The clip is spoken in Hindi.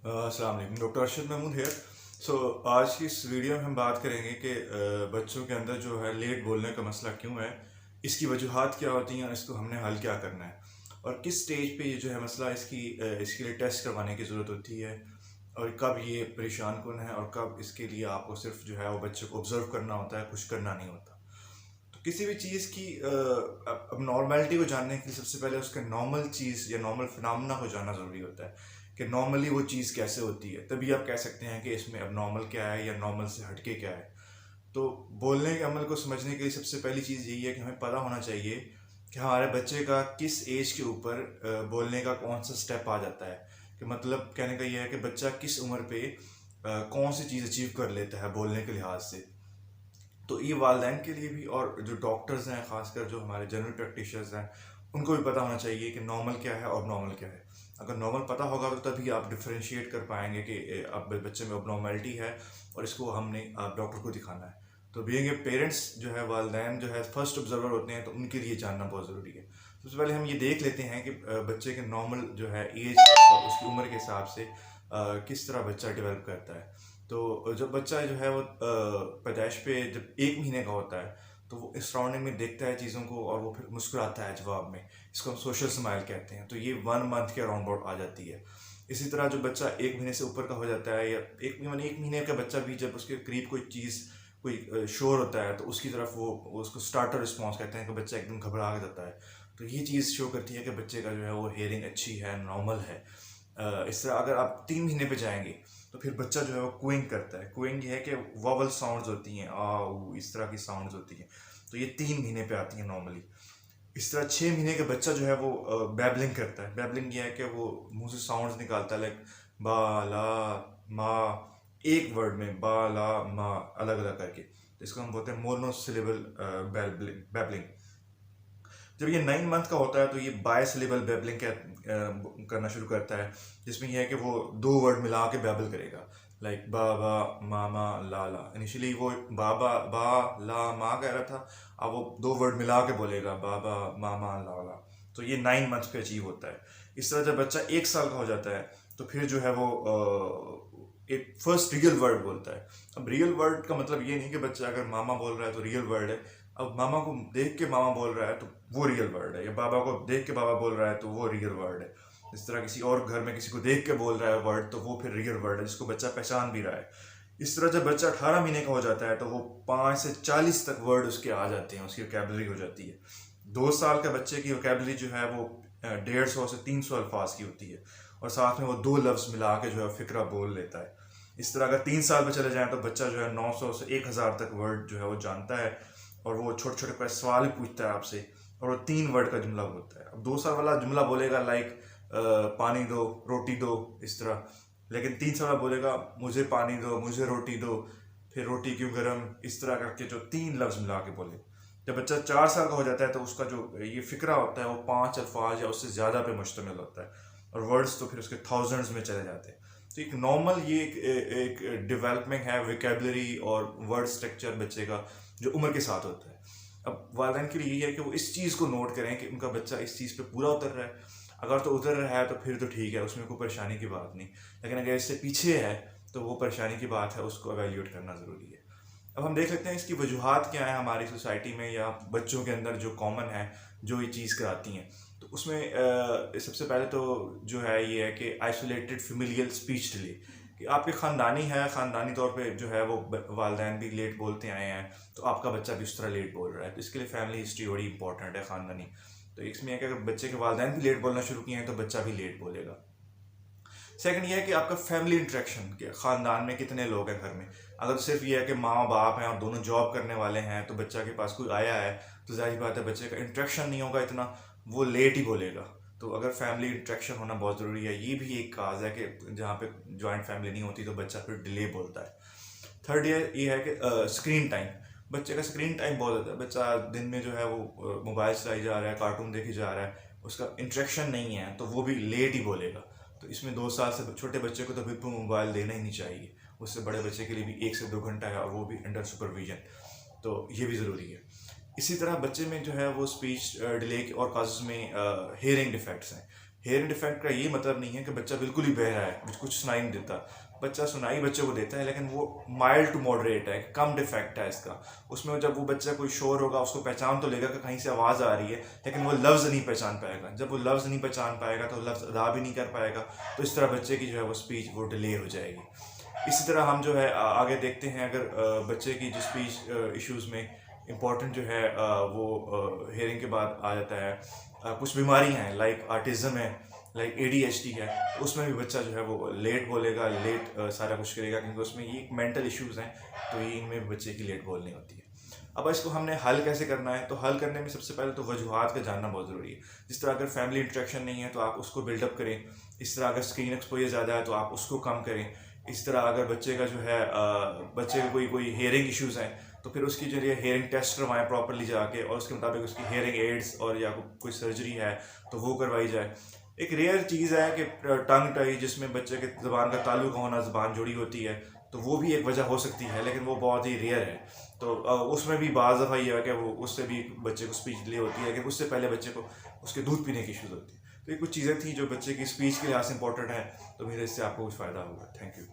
अस्सलाम वालेकुम, डॉक्टर अरशद महमूद हेयर। आज की इस वीडियो में हम बात करेंगे कि बच्चों के अंदर जो है लेट बोलने का मसला क्यों है, इसकी वजूहात क्या होती हैं, इसको हमने हल क्या करना है और किस स्टेज पे ये जो है मसला इसके लिए टेस्ट करवाने की ज़रूरत होती है और कब ये परेशान कौन है और कब इसके लिए आपको सिर्फ जो है वो बच्चे को ऑब्ज़र्व करना होता है, कुछ करना नहीं होता। तो किसी भी चीज़ की अब नॉर्मेलिटी को जानने के लिए सबसे पहले उसके नॉर्मल चीज़ या नॉर्मल फिनोमेना को जानना ज़रूरी होता है कि नॉर्मली वो चीज़ कैसे होती है, तभी आप कह सकते हैं कि इसमें अब नॉर्मल क्या है या नॉर्मल से हटके क्या है। तो बोलने के अमल को समझने के लिए सबसे पहली चीज़ यही है कि हमें पता होना चाहिए कि हमारे बच्चे का किस एज के ऊपर बोलने का कौन सा स्टेप आ जाता है। कि मतलब कहने का ये है कि बच्चा किस उम्र पे कौन सी चीज़ अचीव कर लेता है बोलने के लिहाज से। तो ये वालदैन के लिए भी और जो डॉक्टर्स हैं, ख़ासकर जो हमारे जनरल प्रैक्टिशनर्स हैं, उनको भी पता होना चाहिए कि नॉर्मल क्या है और नॉर्मल क्या है। अगर नॉर्मल पता होगा तो तभी आप डिफ्रेंशिएट कर पाएंगे कि अब बच्चे में अबनॉर्मेलिटी है और इसको हमने आप डॉक्टर को दिखाना है। तो बीइंग ए पेरेंट्स जो है, वालदैन जो है फर्स्ट ऑब्जर्वर होते हैं, तो उनके लिए जानना बहुत ज़रूरी है। सबसे पहले हम ये देख लेते हैं कि बच्चे के नॉर्मल जो है एज और उसकी उम्र के हिसाब से किस तरह बच्चा डेवलप करता है। तो जब बच्चा जो है वो पैदाइश पे जब 1 महीने का होता है, तो वो इस सराउंडिंग में देखता है चीज़ों को और वो फिर मुस्कुराता है जवाब में। इसको हम सोशल स्माइल कहते हैं। तो ये 1 मंथ के अराउंड अबाउट आ जाती है। इसी तरह जो बच्चा 1 महीने से ऊपर का हो जाता है, या 1 महीने का बच्चा भी जब उसके करीब कोई चीज़ कोई शोर होता है, तो उसकी तरफ वो उसको स्टार्टर रिस्पॉन्स कहते हैं कि बच्चा एकदम घबरा जाता है। तो ये चीज़ शो करती है कि बच्चे का जो है वो हेयरिंग अच्छी है, नॉर्मल है। इस तरह अगर आप 3 महीने पे जाएंगे तो फिर बच्चा जो है वो कुइंग करता है। कुइंग ये है कि वॉवल साउंड्स होती हैं, आ ऊ इस तरह की साउंड्स होती हैं। तो ये 3 महीने पे आती हैं नॉर्मली। इस तरह 6 महीने के बच्चा जो है वो बैबलिंग करता है। बैबलिंग ये है कि वो मुंह से साउंड्स निकालता है, लाइक बा ला मा, एक वर्ड में बा ला मा अलग अलग करके। तो इसको हम बोलते हैं मोनोसिलेबल बैबलिंग। जब ये 9 मंथ का होता है तो ये बायसिलेबल बैबलिंग करना शुरू करता है, जिसमें यह है कि वो 2 वर्ड मिला के बैबल करेगा, लाइक बाबा मामा लाला। इनिशियली वो बाबा बा ला मा कह रहा था, अब वो 2 वर्ड मिला के बोलेगा बाबा मामा लाला। तो ये 9 मंथ पे अचीव होता है। इस तरह जब बच्चा 1 साल का हो जाता है तो फिर जो है वो एक फर्स्ट रियल वर्ड बोलता है। अब रियल वर्ड का मतलब ये नहीं कि बच्चा अगर मामा बोल रहा है तो रियल वर्ड है। अब मामा को देख के मामा बोल रहा है तो वो रियल वर्ड है, या बाबा को देख के बाबा बोल रहा है तो वो रियल वर्ड है। इस तरह किसी और घर में किसी को देख के बोल रहा है वर्ड, तो वो फिर रियल वर्ड है जिसको बच्चा पहचान भी रहा है। इस तरह जब बच्चा 18 महीने का हो जाता है तो वो 5 से 40 तक वर्ड उसके आ जाते हैं, उसकी वोकेबलरी हो जाती है। 2 साल के बच्चे की वोकेबलरी जो है वो 150 से 300 अल्फाज की होती है, और साथ में वो 2 लफ्ज़ मिला के जो है फिक्रा बोल लेता है। इस तरह अगर 3 साल पे चले जाएं तो बच्चा जो है 900 से 1000 तक वर्ड जो है वो जानता है, और वो छोटे छोटे कोई सवाल भी पूछता है आपसे, और वो 3 वर्ड का जुमला बोलता है। अब 2 साल वाला जुमला बोलेगा लाइक पानी दो, रोटी दो, इस तरह। लेकिन 3 साल वाला बोलेगा मुझे पानी दो, मुझे रोटी दो, फिर रोटी क्यों गरम, इस तरह करके जो 3 लफ्ज़ मिला के बोले। जब बच्चा 4 साल का हो जाता है तो उसका जो ये फिक्रा होता है वो 5 अल्फाज या उससे ज़्यादा पे मुश्तमिल होता है, और वर्ड्स तो फिर उसके थाउजेंड्स में चले जाते हैं। तो एक नॉर्मल ये एक डेवलपमेंट है वोकेबलरी और वर्ड स्ट्रक्चर बच्चे का, जो उम्र के साथ होता है। अब वालिदैन के लिए ये है कि वो इस चीज़ को नोट करें कि उनका बच्चा इस चीज़ पे पूरा उतर रहा है। अगर तो उतर रहा है तो फिर तो ठीक है, उसमें कोई परेशानी की बात नहीं। लेकिन अगर इससे पीछे है तो वो परेशानी की बात है, उसको एवेल्यूएट करना ज़रूरी है। अब हम देख सकते हैं इसकी वजूहात क्या है हमारी सोसाइटी में या बच्चों के अंदर जो कॉमन है, जो ये चीज़ कराती हैं। तो उसमें सबसे पहले तो जो है ये है कि आइसोलेटेड फेमिलियल स्पीच डिले, कि आपके ख़ानदानी है, ख़ानदानी तौर पे जो है वो वालदैन भी लेट बोलते आए हैं, तो आपका बच्चा भी उस तरह लेट बोल रहा है। तो इसके लिए फैमिली हिस्ट्री बड़ी इंपॉर्टेंट है, ख़ानदानी। तो इसमें है कि अगर बच्चे के वालदैन भी लेट बोलना शुरू किए हैं तो बच्चा भी लेट बोलेगा। सेकंड ये है कि आपका फैमिली इंटरेक्शन, के ख़ानदान में कितने लोग हैं घर में। अगर सिर्फ ये है कि माँ बाप हैं और दोनों जॉब करने वाले हैं, तो बच्चा के पास कोई आया है तो जाहिर बात है बच्चे का इंटरेक्शन नहीं होगा इतना, वो लेट ही बोलेगा। तो अगर फैमिली इंटरेक्शन होना बहुत ज़रूरी है, ये भी एक काज है कि जहाँ पे जॉइंट फैमिली नहीं होती तो बच्चा फिर डिले बोलता है। थर्ड ये है कि स्क्रीन टाइम, बच्चे का स्क्रीन टाइम बहुत होता है। बच्चा दिन में जो है वो मोबाइल चलाई जा रहा है, कार्टून देखी जा रहा है, उसका इंटरेक्शन नहीं है, तो वो भी लेट ही बोलेगा। तो इसमें 2 साल से छोटे बच्चे को तो बिल्कुल मोबाइल देना ही नहीं चाहिए। उससे बड़े बच्चे के लिए भी 1 से 2 घंटा है, और वो भी अंडर सुपरविजन। तो ये भी ज़रूरी है। इसी तरह बच्चे में जो है वो स्पीच डिले और काजेज़ में हेयरिंग डिफेक्ट्स हैं। हेयरिंग डिफेक्ट का ये मतलब नहीं है कि बच्चा बिल्कुल ही बहरा है, कुछ सुनाई नहीं देता। बच्चा सुनाई बच्चे को देता है, लेकिन वो माइल्ड टू मॉडरेट है, कम डिफेक्ट है इसका। उसमें जब वो बच्चा कोई शोर होगा उसको पहचान तो लेगा कि कहीं से आवाज़ आ रही है, लेकिन वो लफ्ज़ नहीं पहचान पाएगा। जब वो लफ्ज़ नहीं पहचान पाएगा तो लफ्ज़ अदा भी नहीं कर पाएगा, तो इस तरह बच्चे की जो है वो स्पीच वो डिले हो जाएगी। इसी तरह हम जो है आगे देखते हैं, अगर बच्चे की जो स्पीच इश्यूज़ में इम्पॉर्टेंट जो है वो हेयरिंग के बाद आ जाता है। कुछ बीमारियां हैं लाइक आर्टिज्म है, लाइक ADHD है, तो उसमें भी बच्चा जो है वो लेट बोलेगा, लेट सारा कुछ करेगा, क्योंकि उसमें ये मेंटल इश्यूज़ हैं, तो ये इनमें भी बच्चे की लेट बोलनी होती है। अब इसको हमने हल कैसे करना है, तो हल करने में सबसे पहले तो वजूहात का जानना बहुत ज़रूरी है। जिस तरह अगर फैमिली इंट्रैक्शन नहीं है तो आप उसको बिल्डअप करें। इस तरह अगर स्क्रीन एक्सपोजर ज़्यादा है तो आप उसको कम करें। इस तरह अगर बच्चे का जो है बच्चे का कोई हेयरिंग इश्यूज़ हैं तो फिर उसकी जो है हेयरिंग टेस्ट करवाएं प्रॉपरली जाके, और उसके मुताबिक उसकी हेयरिंग एड्स और या कोई सर्जरी है तो वो करवाई जाए। एक रेयर चीज़ है कि टंग टाई, जिसमें बच्चे के ज़बान का ताल्लुक होना, ज़बान जुड़ी होती है, तो वो भी एक वजह हो सकती है, लेकिन वो बहुत ही रेयर है। तो उसमें भी बाज़ दफ़ा ये है कि वो उससे भी बच्चे को स्पीच डिले होती है, लेकिन उससे पहले बच्चे को उसके दूध पीने की इश्यूज़ होती है। तो ये कुछ चीज़ें थी जो बच्चे की स्पीच के लिहाज से इंपॉर्टेंट है। तो मेरे इससे आपको कुछ फ़ायदा होगा। Thank you.